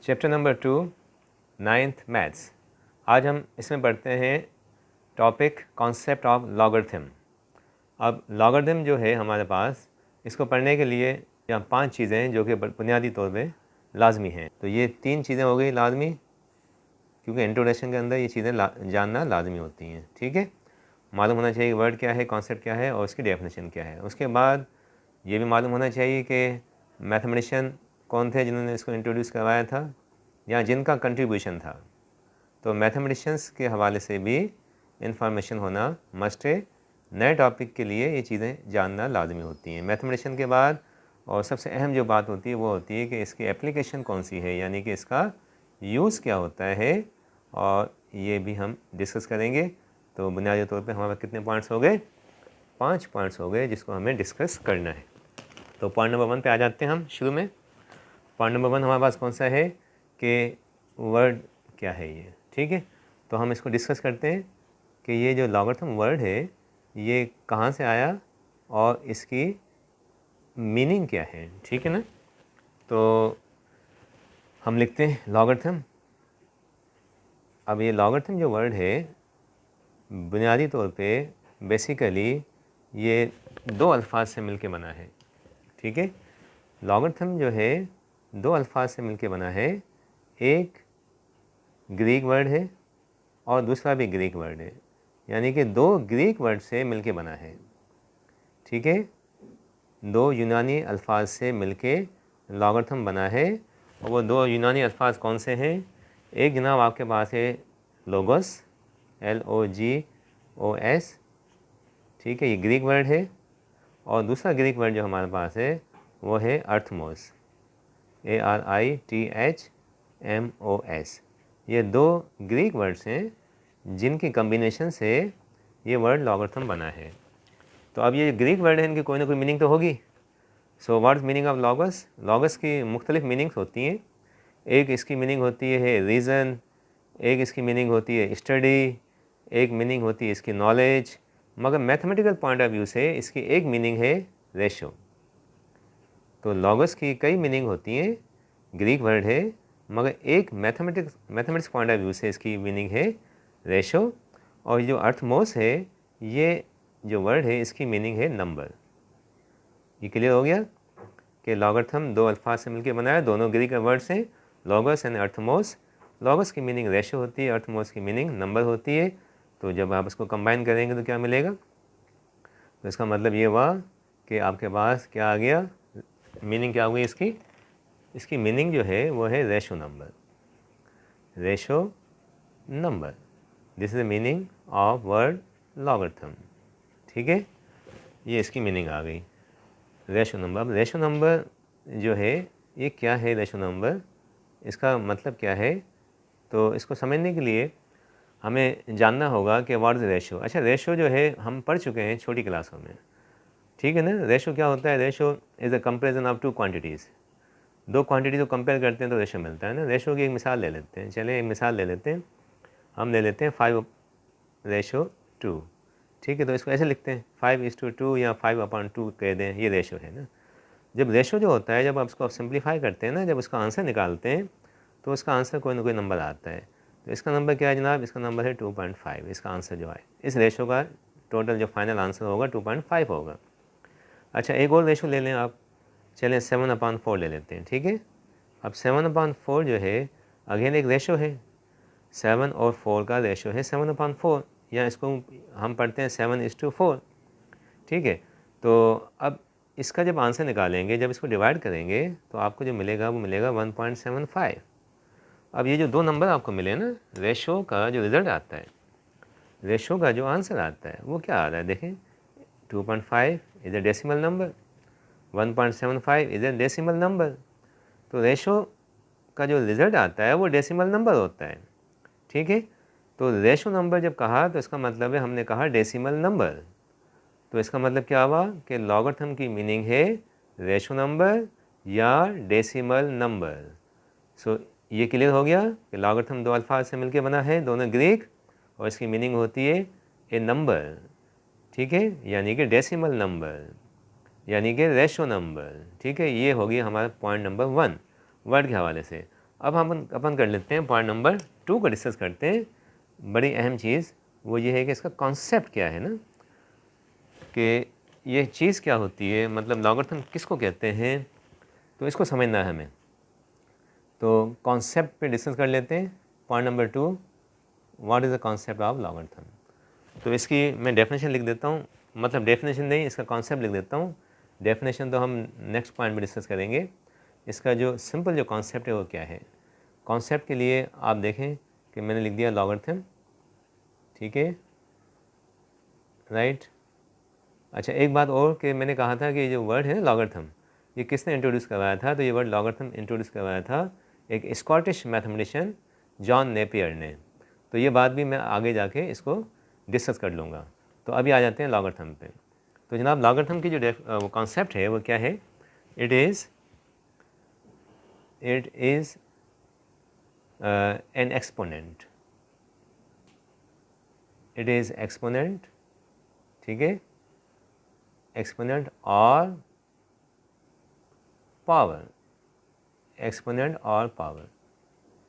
Chapter number 2 ninth maths. आज हम इसमें पढ़ते हैं टॉपिक कॉन्सेप्ट ऑफ लॉगरिथम। अब लॉगरिथम जो है हमारे पास, इसको पढ़ने के लिए यहाँ 5 चीज़ें हैं जो कि बुनियादी तौर पे लाजमी हैं। तो ये 3 चीज़ें हो गई लाजमी, क्योंकि इंट्रोडक्शन के अंदर ये चीज़ें जानना लाजमी होती हैं। ठीक है, मालूम होना चाहिए वर्ड क्या है, कॉन्सेप्ट क्या है और उसकी डेफिनेशन क्या है। उसके बाद ये भी मालूम होना चाहिए कि मैथमेटिशियन कौन थे जिन्होंने इसको इंट्रोड्यूस करवाया था या जिनका कंट्रीब्यूशन था। तो मैथमेटिशियंस के हवाले से भी इंफॉर्मेशन होना मस्ट है। नए टॉपिक के लिए ये चीज़ें जानना लाजमी होती हैं। मैथमेटिशियन के बाद और सबसे अहम जो बात होती है वो होती है कि इसकी एप्लीकेशन कौन सी है, यानी कि इसका यूज़ क्या होता है, और ये भी हम डिस्कस करेंगे। तो बुनियादी तौर पे हमारे कितने पॉइंट्स हो गए? 5 पॉइंट्स हो गए जिसको हमें डिस्कस करना है। तो पॉइंट नंबर 1 पे आ जाते हैं हम शुरू में। पॉइंट नंबर 1 हमारे पास कौन सा है कि वर्ड क्या है ये। ठीक है, तो हम इसको डिस्कस करते हैं कि ये जो लॉगरिथम वर्ड है ये कहाँ से आया और इसकी मीनिंग क्या है। ठीक है ना, तो हम लिखते हैं लॉगरिथम। अब ये लॉगरिथम जो वर्ड है बुनियादी तौर पे बेसिकली ये 2 अल्फाज से मिलके बना है। ठीक है, लॉगरिथम जो है 2 अल्फाज से मिलके बना है। एक ग्रीक वर्ड है और दूसरा भी ग्रीक वर्ड है, यानी कि 2 ग्रीक वर्ड से मिलके बना है। ठीक है, 2 यूनानी अल्फाज से मिलके लॉगरिथम बना है। और वो 2 यूनानी अल्फाज कौन से हैं? एक जनाब आपके पास है लोगोस, LOGOS। ठीक है, ये ग्रीक वर्ड है। और दूसरा ग्रीक वर्ड जो हमारे पास है वो है अर्थमोस, ARITHMOS। ये 2 ग्रीक वर्ड्स हैं जिनकी कम्बिनेशन से ये वर्ड लॉगरिथम बना है। तो अब ये ग्रीक वर्ड है, इनकी कोई ना कोई मीनिंग तो होगी। So what is meaning of logos? Logos की मुख्तलिफ मीनिंग्स होती हैं। एक इसकी मीनिंग होती है रीज़न, एक इसकी मीनिंग होती है स्टडी, एक मीनिंग होती है इसकी नॉलेज। मगर मैथमेटिकल पॉइंट ऑफ व्यू से इसकी एक मीनिंग है रेशो। तो लॉगस की कई मीनिंग होती हैं, ग्रीक वर्ड है, मगर एक मैथमेटिक्स पॉइंट ऑफ व्यू से इसकी मीनिंग है रेशो। और जो अर्थमोस है, ये जो वर्ड है इसकी मीनिंग है नंबर। ये क्लियर हो गया कि लॉगरिथम 2 अल्फाज से मिलकर बना है, दोनों ग्रीक वर्ड्स हैं, लॉगस एंड अर्थमोस। लॉगस की मीनिंग रेशो होती है, अर्थमोस की मीनिंग नंबर होती है। तो जब आप इसको कंबाइन करेंगे तो क्या मिलेगा? तो इसका मतलब ये हुआ कि आपके पास क्या आ गया, मीनिंग क्या हुई इसकी? इसकी मीनिंग जो है वो है ratio number. Ratio number, this is the meaning of word logarithm. ठीक है, ये इसकी मीनिंग आ गई, रेशो नंबर। अब रेशो नंबर जो है ये क्या है? रेशो नंबर इसका मतलब क्या है? तो इसको समझने के लिए हमें जानना होगा कि व्हाट इज रेशो। अच्छा, रेशो जो है हम पढ़ चुके हैं छोटी क्लासों में। ठीक है ना, रेशो क्या होता है? Ratio is a comparison of 2 quantities. 2 quantity को कंपेयर करते हैं तो रेशो मिलता है ना। रेशो की एक मिसाल ले लेते हैं। चलिए एक मिसाल ले लेते हैं, हम ले लेते हैं 5:2। ठीक है, तो इसको ऐसे लिखते हैं 5:2 या 5/2 कह दें, ये रेशो है ना। जब रेशो जो होता है, जब आप इसको सिंप्लीफाई करते हैं ना, जब उसका आंसर निकालते हैं तो उसका आंसर कोई ना कोई नंबर आता है। तो इसका नंबर क्या है जनाब? इसका नंबर है 2.5। इसका आंसर जो है, इस रेशो का टोटल जो फाइनल आंसर होगा 2.5 होगा। अच्छा, एक और रेशो ले लें आप, चलें 7/4 ले लेते हैं। ठीक है, अब 7/4 जो है अगेन एक रेशो है, 7 और 4 का रेशो है 7/4, या इसको हम पढ़ते हैं 7:4। ठीक है, तो अब इसका जब आंसर निकालेंगे, जब इसको डिवाइड करेंगे तो आपको जो मिलेगा वो मिलेगा 1.75। अब ये जो 2 नंबर आपको मिले ना, रेशो का जो रिज़ल्ट आता है, रेशो का जो आंसर आता है वो क्या आ रहा है? देखें, 2.5 is a decimal number, 1.75 is a decimal number. तो रेशो का जो रिज़ल्ट आता है वो डेसिमल नंबर होता है। ठीक है, तो रेशो नंबर जब कहा तो इसका मतलब है, हमने कहा डेसिमल नंबर। तो इसका मतलब क्या हुआ कि लॉगरिथम की मीनिंग है रेशो नंबर या डेसिमल नंबर। सो ये क्लियर हो गया कि लॉगरिथम 2 अल्फाज से मिलकर बना है, दोनों ग्रीक, और इसकी मीनिंग होती है ए नंबर। ठीक है, यानी कि डेसिमल नंबर, यानी कि रेशो नंबर। ठीक है, ये होगी हमारा पॉइंट नंबर 1 वर्ड के हवाले से। अब हम अपन कर लेते हैं पॉइंट नंबर 2 को डिस्कस करते हैं। बड़ी अहम चीज़ वो ये है कि इसका कॉन्सेप्ट क्या है ना, कि ये चीज़ क्या होती है, मतलब लॉगरिथम किसको कहते हैं, तो इसको समझना है हमें। तो कॉन्सेप्ट पे डिस्कस कर लेते हैं। Point number 2, what is the concept of logarithm. तो इसकी मैं डेफिनेशन लिख देता हूँ, मतलब डेफिनेशन नहीं, इसका कॉन्सेप्ट लिख देता हूँ। डेफिनेशन तो हम नेक्स्ट पॉइंट में डिस्कस करेंगे। इसका जो सिंपल जो कॉन्सेप्ट है वो क्या है। कॉन्सेप्ट के लिए आप देखें कि मैंने लिख दिया लॉगरिथम, ठीक है, राइट। अच्छा, एक बात और कि मैंने कहा था कि ये जो वर्ड है ना लॉगरिथम, ये किसने इंट्रोड्यूस करवाया था, तो ये वर्ड लॉगरिथम इंट्रोड्यूस करवाया था एक स्कॉटिश मैथमेटिशियन जॉन नेपियर ने। तो ये बात भी मैं आगे जाके इसको डिस्कस कर लूँगा। तो अभी आ जाते हैं लॉगरिथम पे। तो जनाब लॉगरिथम की जो कॉन्सेप्ट है वो क्या है, it is an exponent, it is exponent, ठीक है, एक्सपोनेंट और पावर, एक्सपोनेंट और पावर,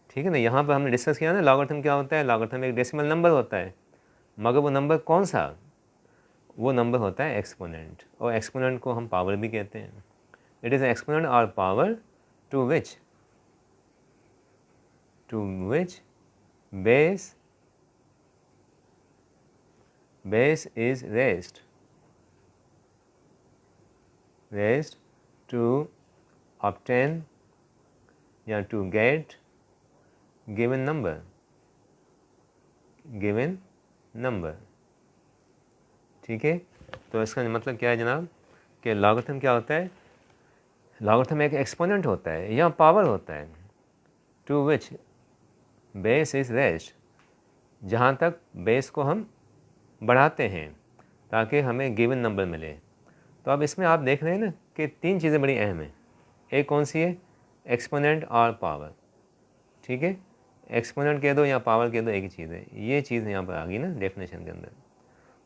ठीक है ना। यहाँ पर हमने डिस्कस किया ना लॉगरिथम क्या होता है। लॉगरिथम एक डेसिमल नंबर होता है, मगर वो नंबर कौन सा, वो नंबर होता है एक्सपोनेंट, और एक्सपोनेंट को हम पावर भी कहते हैं। इट इज़ एक्सपोनेंट और power to which base is raised to obtain या to get given number, ठीक है। तो इसका मतलब क्या है जनाब, कि लॉगरिथम क्या होता है, लॉगरिथम एक एक्सपोनेंट होता है या पावर होता है, to which base is raised, जहाँ तक बेस को हम बढ़ाते हैं ताकि हमें गिवन नंबर मिले। तो अब इसमें आप देख रहे हैं ना कि 3 चीज़ें बड़ी अहम हैं। एक कौन सी है, एक्सपोनेंट और पावर, ठीक है। एक्सपोनेंट कह दो या पावर कह दो, एक ही चीज़ है। ये चीज़ यहाँ पर आ गई ना डेफिनेशन के अंदर।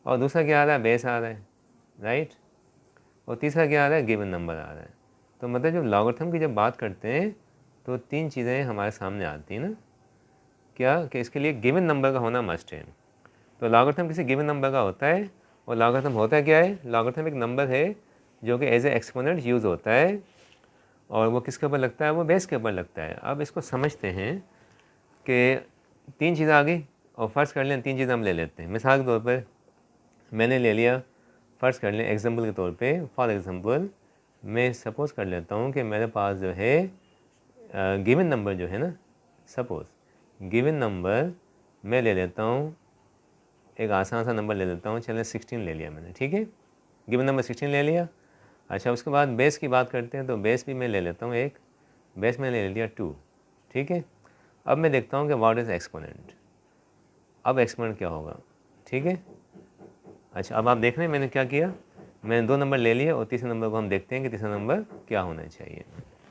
और दूसरा क्या आ रहा है, बेस आ रहा है, राइट। और तीसरा क्या आ रहा है, गिवन नंबर आ रहा है। तो मतलब जब लॉगरिथम की जब बात करते हैं तो 3 चीज़ें हमारे सामने आती हैं ना, क्या कि इसके लिए गिवन नंबर का होना मस्ट है। तो लॉगरिथम किसी गिवन नंबर का होता है, और लॉगरिथम होता है क्या है, लॉगरिथम एक नंबर है जो कि एज ए एक्सपोनेंट यूज़ होता है, और वो किसके ऊपर लगता है, वो बेस के ऊपर लगता है। अब इसको समझते हैं कि 3 चीज़ें आ गई, और फ़र्ज़ कर लें 3 चीज़ें हम ले लेते हैं। मिसाल के तौर पर मैंने ले लिया, फ़र्ज़ कर लें एग्जाम्पल के तौर पे, फॉर एग्ज़ाम्पल मैं सपोज़ कर लेता हूँ कि मेरे पास जो है गिवन नंबर जो है ना, सपोज़ गिवन नंबर मैं ले लेता हूँ, एक आसान सा नंबर ले लेता हूँ, चलें 16 ले लिया मैंने, ठीक है। गिवन नंबर 16 ले लिया। अच्छा, उसके बाद बेस की बात करते हैं, तो बेस भी मैं ले लेता हूँ, एक बेस में ले लिया 2, ठीक है। अब मैं देखता हूँ कि व्हाट इज़ एक्सपोनेंट, अब एक्सपोनेंट क्या होगा, ठीक है। अच्छा, अब आप देख रहे हैं मैंने क्या किया, मैंने 2 नंबर ले लिए, और तीसरे नंबर को हम देखते हैं कि तीसरा नंबर क्या होना चाहिए,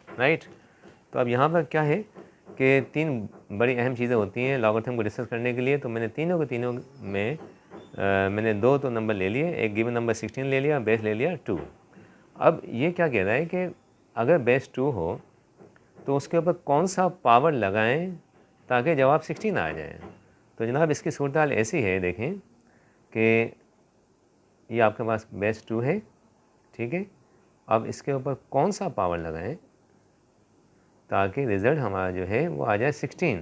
राइट। तो अब यहाँ पर क्या है कि 3 बड़ी अहम चीज़ें होती हैं लॉगरिथम को डिस्कस करने के लिए। तो मैंने तीनों में मैंने 2 तो नंबर ले लिए, एक गिवन नंबर 16 ले लिया, बेस ले लिया 2। अब ये क्या कह रहा है कि अगर बेस 2 हो तो उसके ऊपर कौन सा पावर लगाएं ताकि जवाब 16 आ जाए। तो जनाब इसकी सूरत हाल ऐसी है, देखें कि ये आपके पास बेस 2 है, ठीक है। अब इसके ऊपर कौन सा पावर लगाएं ताकि रिज़ल्ट हमारा जो है वो आ जाए 16।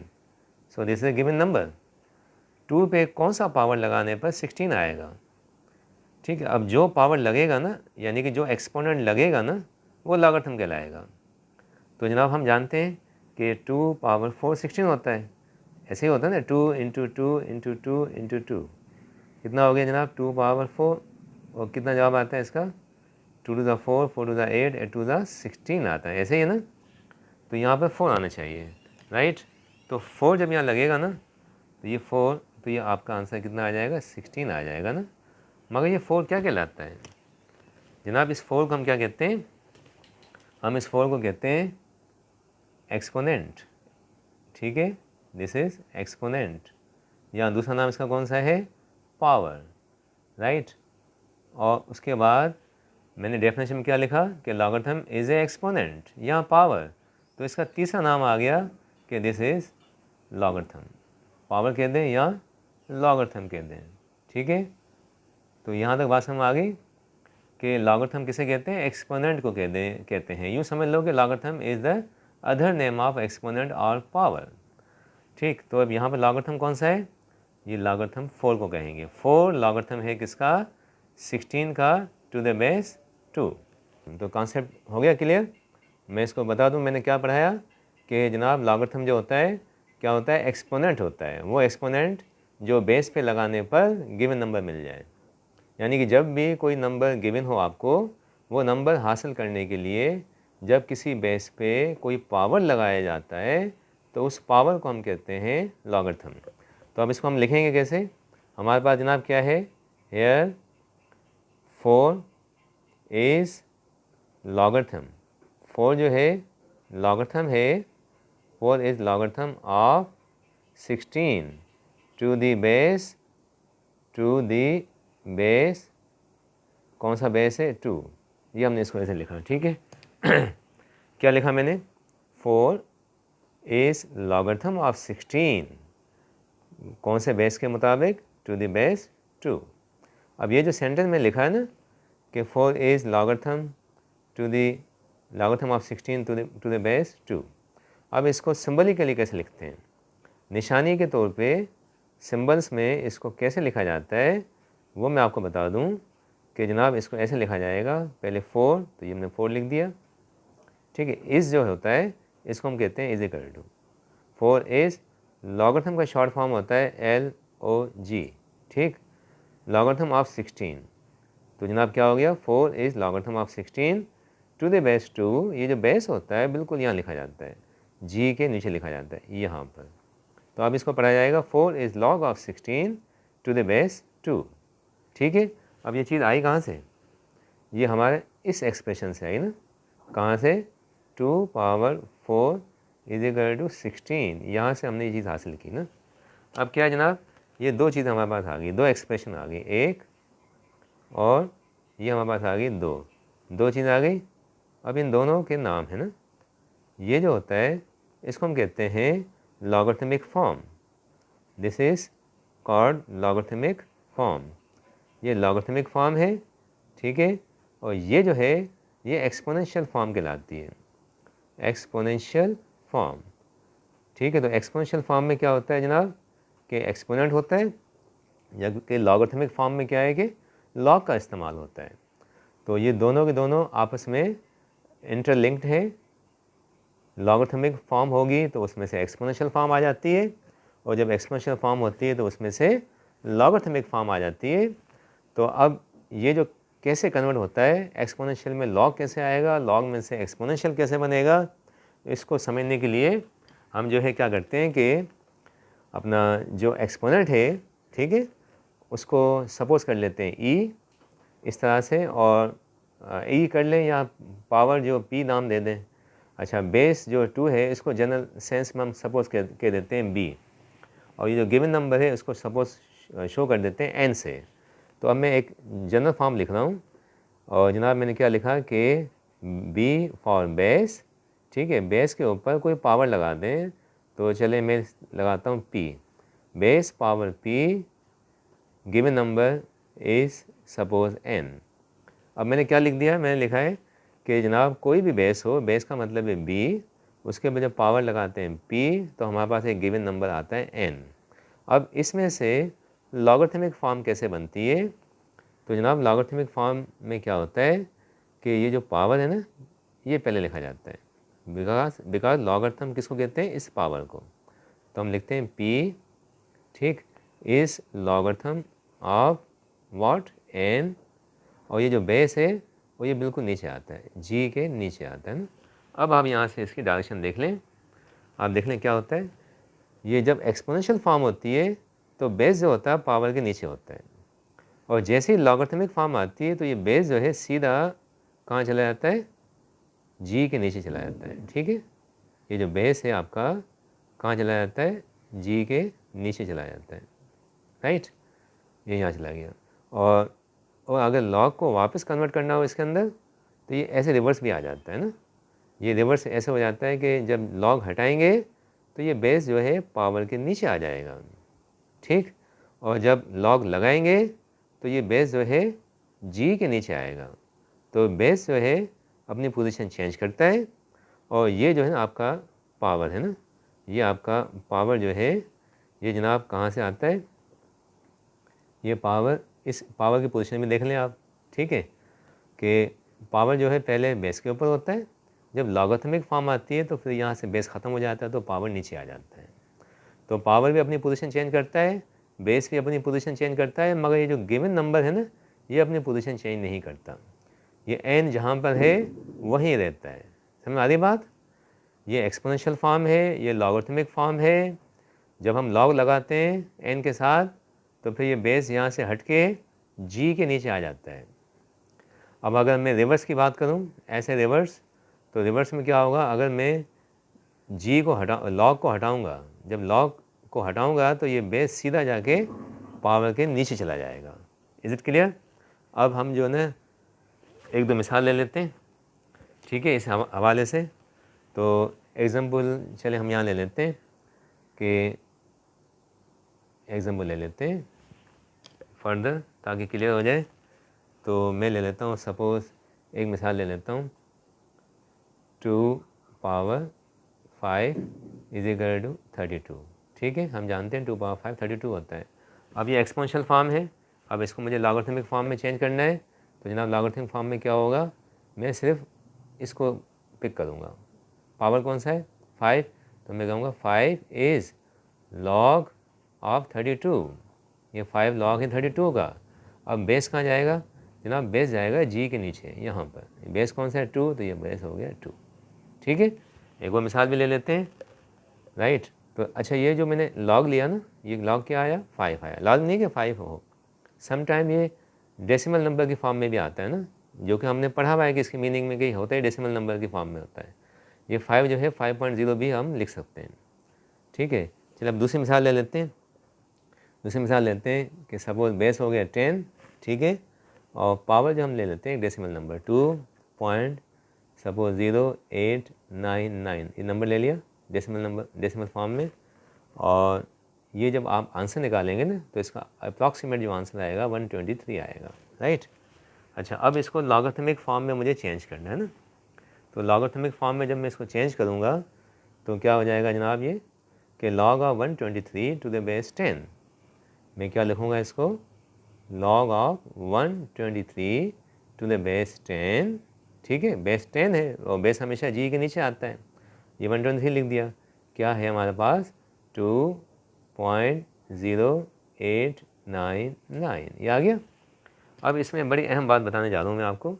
So this is given number, 2 पे कौन सा पावर लगाने पर 16 आएगा, ठीक है। अब जो पावर लगेगा ना, यानी कि जो एक्सपोनेंट लगेगा ना, वो लॉगरिथम कहलाएगा। तो जनाब हम जानते हैं कि 2 पावर 4 16 होता है, ऐसे ही होता है ना, 2 इंटू 2 इंटू 2 इंटू 2, कितना हो गया जनाब 2 पावर 4, और कितना जवाब आता है इसका, 2 to the 4, 4 to the 8, 8 to the 16 आता है, ऐसे ही है ना। तो यहाँ पर 4 आना चाहिए, राइट। तो 4 जब यहाँ लगेगा ना, तो ये 4, तो ये आपका आंसर कितना आ जाएगा, 16 आ जाएगा ना। मगर ये 4 क्या कहलाता है जनाब, इस 4 को हम क्या कहते हैं, हम इस 4 को कहते हैं एक्सपोनेंट, ठीक है। दिस इज एक्सपोनेंट, या दूसरा नाम इसका कौन सा है, पावर, राइट। और उसके बाद मैंने डेफिनेशन में क्या लिखा कि लॉगरिथम इज़ ए एक्सपोनेंट या पावर। तो इसका तीसरा नाम आ गया कि दिस इज़ लॉगरिथम, पावर कह दें या लॉगरिथम कह दें, ठीक है। तो यहाँ तक बात समझ आ गई कि लॉगरिथम किसे कहते हैं, एक्सपोनेंट को कहते हैं। यूँ समझ लो कि logarithm is the other name of exponent और पावर, ठीक। तो अब यहाँ पर लॉगरिथम कौन सा है, ये लॉगरिथम 4 को कहेंगे। 4 लॉगरिथम है किसका, 16 का टू द बेस 2। तो कॉन्सेप्ट हो गया क्लियर। मैं इसको बता दूं मैंने क्या पढ़ाया कि जनाब लॉगरिथम जो होता है क्या होता है, एक्सपोनेंट होता है। वो एक्सपोनेंट जो बेस पे लगाने पर गिवन नंबर मिल जाए, यानी कि जब भी कोई नंबर गिवन हो आपको, वो नंबर हासिल करने के लिए जब किसी बेस पे कोई पावर लगाया जाता है तो उस पावर को हम कहते हैं लॉगरिथम। तो अब इसको हम लिखेंगे कैसे, हमारे पास जनाब क्या है, हेयर 4 इज़ लॉगरिथम। 4 जो है लॉगरिथम है, 4 is logarithm of 16 to the base कौन सा बेस है, 2। ये हमने इसको ऐसे लिखा, ठीक है। क्या लिखा मैंने, 4 इज़ लॉगरिथम ऑफ 16 कौन से बेस के मुताबिक, टू द बेस 2। अब ये जो सेंटेंस में लिखा है ना कि 4 is logarithm of 16 to the base 2, अब इसको सिंबलिकली कैसे लिखते हैं, निशानी के तौर पे सिंबल्स में इसको कैसे लिखा जाता है वो मैं आपको बता दूं कि जनाब इसको ऐसे लिखा जाएगा, पहले 4, तो ये हमने 4 लिख दिया, ठीक है। इस जो होता है इसको हम कहते हैं is equal to 4 is, logarithm का शॉर्ट फॉर्म होता है LOG, ठीक, लॉगरिथम ऑफ 16। तो जनाब क्या हो गया, 4 is logarithm of 16 to the base 2। ये जो बेस होता है बिल्कुल यहाँ लिखा जाता है, G के नीचे लिखा जाता है यहाँ पर। तो अब इसको पढ़ा जाएगा 4 is log of 16 to the base 2, ठीक है। अब ये चीज़ आई कहाँ से, ये हमारे इस एक्सप्रेशन से आई ना, कहाँ से, 2 पावर 4 इज इक्वल टू 16, यहाँ से हमने ये चीज़ हासिल की ना। अब क्या है जनाब, ये दो चीज़ हमारे पास आ गई, दो एक्सप्रेशन आ गई, एक और ये हमारे पास आ गई दो चीज़ आ गई। अब इन दोनों के नाम है ना, ये जो होता है इसको हम कहते हैं logarithmic form. This is called logarithmic form, ये लॉगरिथमिक फॉर्म है, ठीक है। और ये जो है ये एक्सपोनेंशियल फॉर्म कहलाती है, एक्सपोनेंशियल फॉर्म, ठीक है। तो एक्सपोनेंशियल फॉर्म में क्या होता है जनाब कि एक्सपोनेंट होता है, जबकि लॉगरिथमिक फॉर्म में क्या है कि लॉग का इस्तेमाल होता है। तो ये दोनों के दोनों आपस में इंटरलिंक्ड है। लॉगरिथमिक फॉर्म होगी तो उसमें से एक्सपोनेंशियल फॉर्म आ जाती है, और जब एक्सपोनेंशियल फॉर्म होती है तो उसमें से लॉगरिथमिक फॉर्म आ जाती है। तो अब ये जो कैसे कन्वर्ट होता है, एक्सपोनेंशियल में लॉग कैसे आएगा, लॉग में से एक्सपोनेंशियल कैसे बनेगा, इसको समझने के लिए हम जो है क्या करते हैं कि अपना जो एक्सपोनेंट है, ठीक है, उसको सपोज कर लेते हैं ई इस तरह से, और ई कर लें या पावर जो पी नाम दे दें। अच्छा, बेस जो 2 है इसको जनरल सेंस में हम सपोज कह देते हैं बी, और ये जो गिवन नंबर है उसको सपोज शो कर देते हैं एन से। तो अब मैं एक जनरल फॉर्म लिख रहा हूँ, और जनाब मैंने क्या लिखा कि बी फॉर बेस, ठीक है, बेस के ऊपर कोई पावर लगा दें, तो चले मैं लगाता हूँ P, base power P, given number is suppose N. अब मैंने क्या लिख दिया, मैंने लिखा है कि जनाब कोई भी बेस हो, बेस का मतलब है बी, उसके ऊपर जब पावर लगाते हैं पी तो हमारे पास एक गिवन नंबर आता है एन। अब इसमें से लॉगरिथमिक फॉर्म कैसे बनती है, तो जनाब लॉगरिथमिक फॉर्म में क्या होता है कि ये जो पावर है ना, ये पहले लिखा जाता है, बिकॉज लॉगरिथम किसको कहते हैं, इस पावर को। तो हम लिखते हैं पी, ठीक, इस लॉगरिथम ऑफ व्हाट, एन, और ये जो बेस है वो ये बिल्कुल नीचे आता है, जी के नीचे आता है ना। अब आप यहाँ से इसकी डायरेक्शन देख लें, आप देख लें क्या होता है, ये जब एक्सपोनेंशियल फॉर्म होती है तो बेस जो होता है पावर के नीचे होता है, और जैसे ही लॉगरिथमिक फॉर्म आती है तो ये बेस जो है सीधा कहाँ चला जाता है, जी के नीचे चला जाता है, ठीक है। ये जो बेस है आपका कहाँ चला जाता है, जी के नीचे चला जाता है, राइट, ये यहाँ चला गया। और अगर लॉग को वापस कन्वर्ट करना हो इसके अंदर तो ये ऐसे रिवर्स भी आ जाता है ना, ये रिवर्स ऐसे हो जाता है कि जब लॉग हटाएंगे तो ये बेस जो है पावर के नीचे आ जाएगा, ठीक। और जब लॉग लगाएंगे तो ये बेस जो है जी के नीचे आएगा। तो बेस जो है अपनी पोजीशन चेंज करता है और ये जो है ना आपका पावर है ना, ये आपका पावर जो है ये जनाब कहाँ से आता है, ये पावर इस पावर की पोजीशन में देख लें आप, ठीक है, कि पावर जो है पहले बेस के ऊपर होता है, जब लॉगरिथमिक फॉर्म आती है तो फिर यहाँ से बेस ख़त्म हो जाता है तो पावर नीचे आ जाता है। तो पावर भी अपनी पोजीशन चेंज करता है, बेस भी अपनी पोजीशन चेंज करता है, मगर ये जो गिवन नंबर है ना ये अपनी पोजीशन चेंज नहीं करता। ये n जहाँ पर है वहीं रहता है। समझ आ रही बात? ये एक्सपोनेंशियल फॉर्म है, ये लॉगरिथमिक फॉर्म है। जब हम लॉग लगाते हैं n के साथ तो फिर ये बेस यहाँ से हट के g के नीचे आ जाता है। अब अगर मैं रिवर्स की बात करूँ, ऐसे रिवर्स, तो रिवर्स में क्या होगा, अगर मैं g को लॉग को हटाऊँगा, जब लॉग को हटाऊँगा तो ये बेस सीधा जाके पावर के नीचे चला जाएगा। Is it clear? अब हम जो है ना एक दो मिसाल ले लेते हैं, ठीक है, इस हवाले से। तो एग्ज़ाम्पल चले हम यहाँ ले लेते हैं कि एग्ज़ाम्पल ले लेते हैं फर्दर ताकि क्लियर हो जाए। तो मैं ले लेता हूँ, सपोज़ एक मिसाल ले लेता हूँ, 2 पावर 5 इज इक्वल टू 32, ठीक है। हम जानते हैं 2 पावर 5 32 होता है। अब ये एक्सपोनेंशियल फॉर्म है, अब इसको मुझे लॉगरिथमिक फॉर्म में चेंज करना है। तो जनाब लॉगरिथमिक फॉर्म में क्या होगा, मैं सिर्फ इसको पिक करूँगा, पावर कौन सा है 5, तो मैं कहूँगा 5 इज़ लॉग ऑफ 32, ये 5 लॉग है 32 का। अब बेस कहाँ जाएगा जनाब, बेस जाएगा जी के नीचे, यहाँ पर बेस कौन सा है 2, तो ये बेस हो गया 2, ठीक है। एक और मिसाल भी ले लेते हैं, राइट। तो अच्छा ये जो मैंने लॉग लिया ना, ये लॉग क्या आया 5 आया, लॉग नहीं कि 5 हो, सम टाइम ये डेसिमल नंबर की फॉर्म में भी आता है ना, जो कि हमने पढ़ा हुआ है कि इसकी मीनिंग में कहीं होता है डेसिमल नंबर की फॉर्म में होता है। ये 5 जो है 5.0 भी हम लिख सकते हैं, ठीक है। चलिए अब दूसरी मिसाल ले लेते हैं। दूसरी मिसाल लेते हैं कि सपोज बेस हो गया 10, ठीक है, और पावर जो हम ले लेते हैं डेसिमल नंबर 2.0899, ये नंबर ले लिया डेसिमल नंबर, डेसिमल फॉर्म में। और ये जब आप आंसर निकालेंगे ना तो इसका अप्रॉक्सीमेट जो आंसर आएगा 123 आएगा, राइट। अच्छा अब इसको लॉगरिथमिक फॉर्म में मुझे चेंज करना है ना, तो लॉगरिथमिक फॉर्म में जब मैं इसको चेंज करूँगा तो क्या हो जाएगा जनाब, ये कि log of 123 to the base 10, मैं क्या लिखूँगा इसको, log of 123 to the base 10, ठीक है, बेस 10 है और बेस हमेशा जी के नीचे आता है, ये 123 लिख दिया। क्या है हमारे पास 2.0899, ये आ गया। अब इसमें बड़ी अहम बात बताने जा रहा हूँ मैं आपको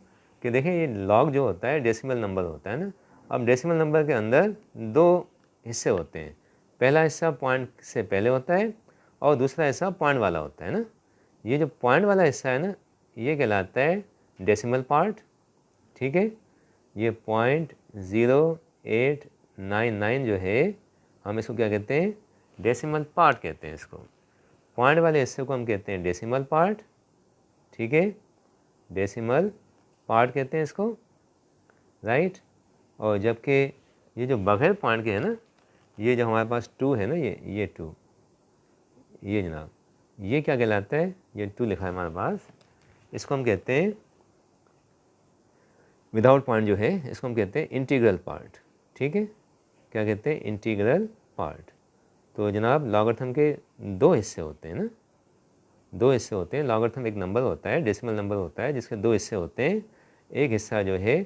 कि देखें ये लॉग जो होता है डेसिमल नंबर होता है ना। अब डेसिमल नंबर के अंदर दो हिस्से होते हैं, पहला हिस्सा पॉइंट से पहले होता है और दूसरा हिस्सा पॉइंट वाला होता है ना। ये जो पॉइंट वाला हिस्सा है ना ये कहलाता है डेसिमल पार्ट, ठीक है। ये 0.0899 जो है हम इसको क्या कहते हैं, डेसिमल पार्ट कहते हैं इसको। पॉइंट वाले हिस्से को हम कहते हैं डेसिमल पार्ट, ठीक है, डेसिमल पार्ट कहते हैं इसको, राइट। और जबकि ये जो बगैर पॉइंट के है ना, ये जो हमारे पास 2 है ना, ये 2, ये जनाब ये क्या कहलाता है, ये 2 लिखा है हमारे पास, इसको हम कहते हैं विदाउट पॉइंट जो है इसको हम कहते हैं इंटीग्रल पार्ट, ठीक है। क्या कहते हैं, इंटीग्रल पार्ट। तो जनाब लॉगरिथम के दो हिस्से होते हैं ना, दो हिस्से होते हैं। लॉगरिथम एक नंबर होता है, डेसिमल नंबर होता है, जिसके दो हिस्से होते हैं। एक हिस्सा जो है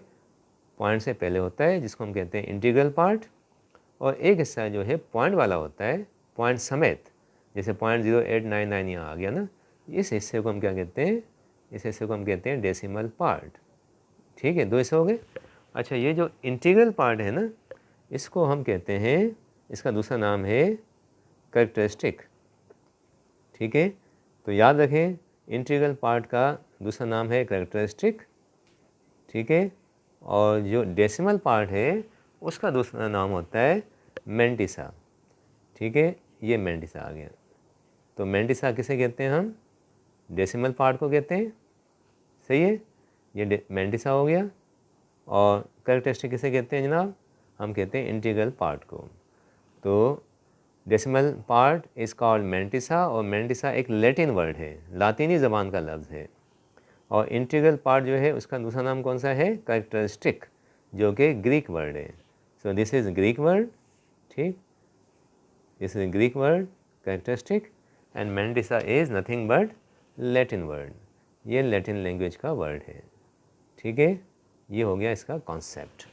पॉइंट से पहले होता है जिसको हम कहते हैं इंटीग्रल पार्ट, और एक हिस्सा जो है पॉइंट वाला होता है, पॉइंट समेत, जैसे 0.0899 यहाँ आ गया ना, इस हिस्से को हम क्या कहते हैं, इस हिस्से को हम कहते हैं डेसिमल पार्ट, ठीक है। दो हिस्से हो गए। अच्छा ये जो इंटीग्रल पार्ट है ना इसको हम कहते हैं, इसका दूसरा नाम है कैरेक्टरिस्टिक, ठीक है। तो याद रखें इंटीग्रल पार्ट का दूसरा नाम है कैरेक्टरिस्टिक, ठीक है। और जो डेसिमल पार्ट है उसका दूसरा नाम होता है मैंटिसा, ठीक है। ये मैंटिसा आ गया। तो मैंटिसा किसे कहते हैं हम, डेसिमल पार्ट को कहते हैं, सही है, ये मैंटिसा हो गया। और कैरेक्टरिस्टिक किसे कहते हैं जनाब, हम कहते हैं इंटीग्रल पार्ट को। तो decimal part is called mantissa, और मेंटिसा एक लैटिन वर्ड है, लातीनी ज़बान का लफ्ज़ है। और इंटीग्रल पार्ट जो है उसका दूसरा नाम कौन सा है? कैरेक्टरिस्टिक, जो कि ग्रीक वर्ड है। So this is Greek word, ठीक, this is Greek word characteristic, and mantissa is nothing but Latin word, ये लैटिन लैंग्वेज का वर्ड है। ठीक है, ये हो गया इसका कॉन्सेप्ट।